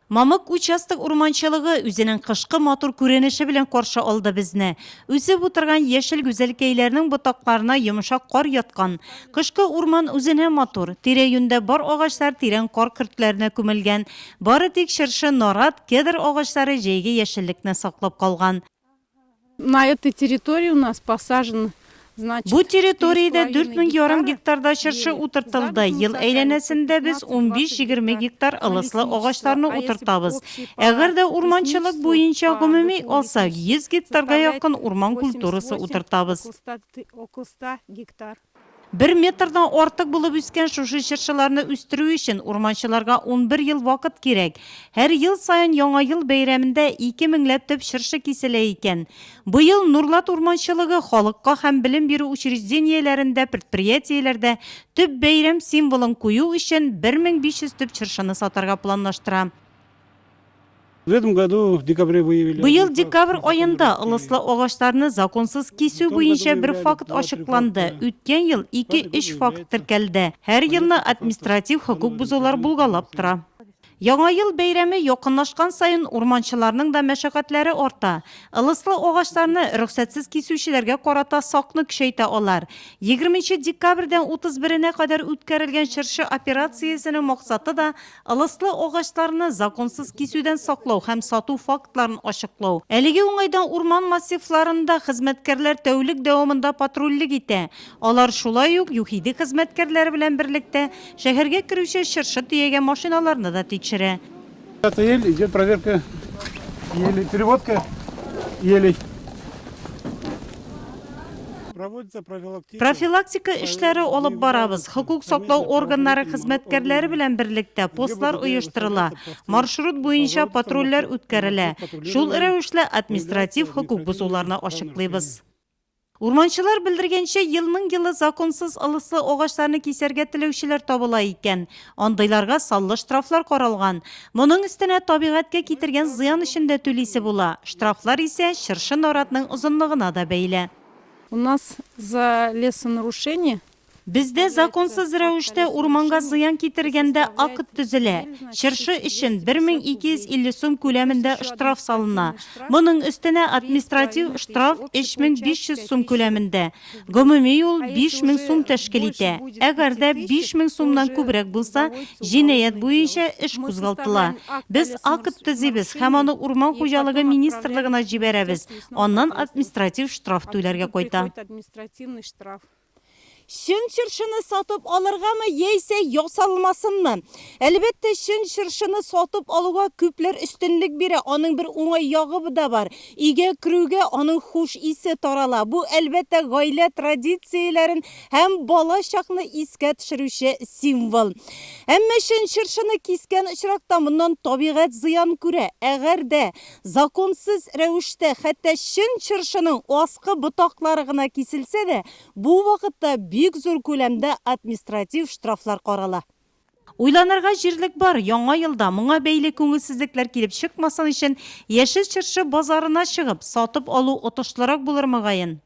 Мамык участок урманчылыгы үзенең кышкы матур күренеше белән каршы алды безне. Үсеп утырган яшел гүзәлкәйләрнең ботакларына йомшак кар яткан. Кышкы урман үзенә матур. Тирә-юньдә бар агачлар тирән кар көртләренә күмелгән. Бары тик шыршы, нарат, кедр агачлары җәйге яшеллекне саклап калган. На этой территории у нас посажен. Бу территорияда 4,5 гектарда шыршы утыртылды. Ел әйләнәсендә без 15-20 гектар ылыслы агачларны утыртабыз. Әгәр дә урманчылык буенча гомуми алсак, 100 гектарга якын урман культурасы утыртабыз. 1 метрдан артык булып үскән шушы шыршыларны үстерү өчен урманчыларга 11 ел вакыт кирәк. Һәр ел сайын яңа ел бәйрәмендә 2000ләп төп шыршы киселә икән. Быел Нурлат урманчылыгы халыкка һәм белем бирү учрежденияләрендә, предприятиеләрдә төп бәйрәм символын кую өчен 1500 төп шыршыны сатарга планлаштыра. В этом году в декабре выявили. Быел декабрь айында ылыслы агачларны законсыз кисү буенча бер факт ачыкланды. Үткән ел 2-3 факт теркәлде. Һәр елны административ хокук бузулар булгалап тора. Яңа ел бәйрәме якынлашкан сайын урманчыларның да мәшәкатьләре арта. Ылыслы агачларны рөхсәтсез кисүчеләргә карата сакны көчәйтә алар. 20 декабрьдән 31-нә кадәр үткәрелгән шыршы операциясенең максаты да ылыслы агачларны законсыз кисүдән саклау һәм сату фактларын ачыклау. Әлеге уңайдан урман массивларында хезмәткәрләр тәүлек дәвамында патрульлек итә. Алар шулай ук ЮХИДИ хезмәткәрләре белән берлектә шәһәргә керүче шыршы төягән машиналарны да тикшерә. Эта ель идет проверка елей, переводка елей. Проводится профилактика эшләре алып барабыз. Хокук саклау органнары хезмәткәрләре белән берлектә постлар оештырыла. Маршрут буенча патрульләр үткәрелә. Шул рәвешле административ хокук бозуларны ачыклыйбыз. Урманчылар белдергәнчә, елның-елы законсыз ылыслы агачларны кисәргә теләүчеләр табыла икән. Андыйларга саллы штрафлар каралган. Моның өстенә табигатькә китергән зыян өчен дә түлисе була. Штрафлар исә шыршы наратның озынлыгына да бәйле. У нас за лесонарушение. Бездә законсыз рәвештә урманга зыян китергәндә акт төзелә. Шыршы өчен 1250 сум күләмендә штраф салына. Моның өстенә административ штраф 3500 сум күләмендә. Гомуми юл 5000 сум тәшкил итә. Әгәр дә 5000 сумнан күбрәк булса, җинаять буенча эш кузгалтыла. Без акт төзибез һәм аны Урман хуҗалыгы министрлыгына җибәрәбез. Аннан административ штраф түләргә кайта. Шын шыршыны сатып алыргамы, яисә ясалмасынмы? Әлбәттә, шын шыршыны сатып алуга күпләр өстенлек бирә. Аның бер уңай ягы да бар. Өйгә керүгә аның хуш исе тарала. Бу әлбәттә гаилә традицияләрен һәм бала чакны искә төшерүче символ. Әмма шын шыршыны кискән очракта моннан табигать зыян күрә. Әгәр дә законсыз рәвештә хәтта шын шыршының аскы ботаклары гына киселсә дә, бу вакытта бик зур күләмдә административ штрафлар карала. Уйланырга җирлек бар. Яңа елда моңа бәйле күңелсезлекләр килеп чыкмасын өчен яшел шыршы базарына чыгып, сатып алу отышлырак булыр мөгаен.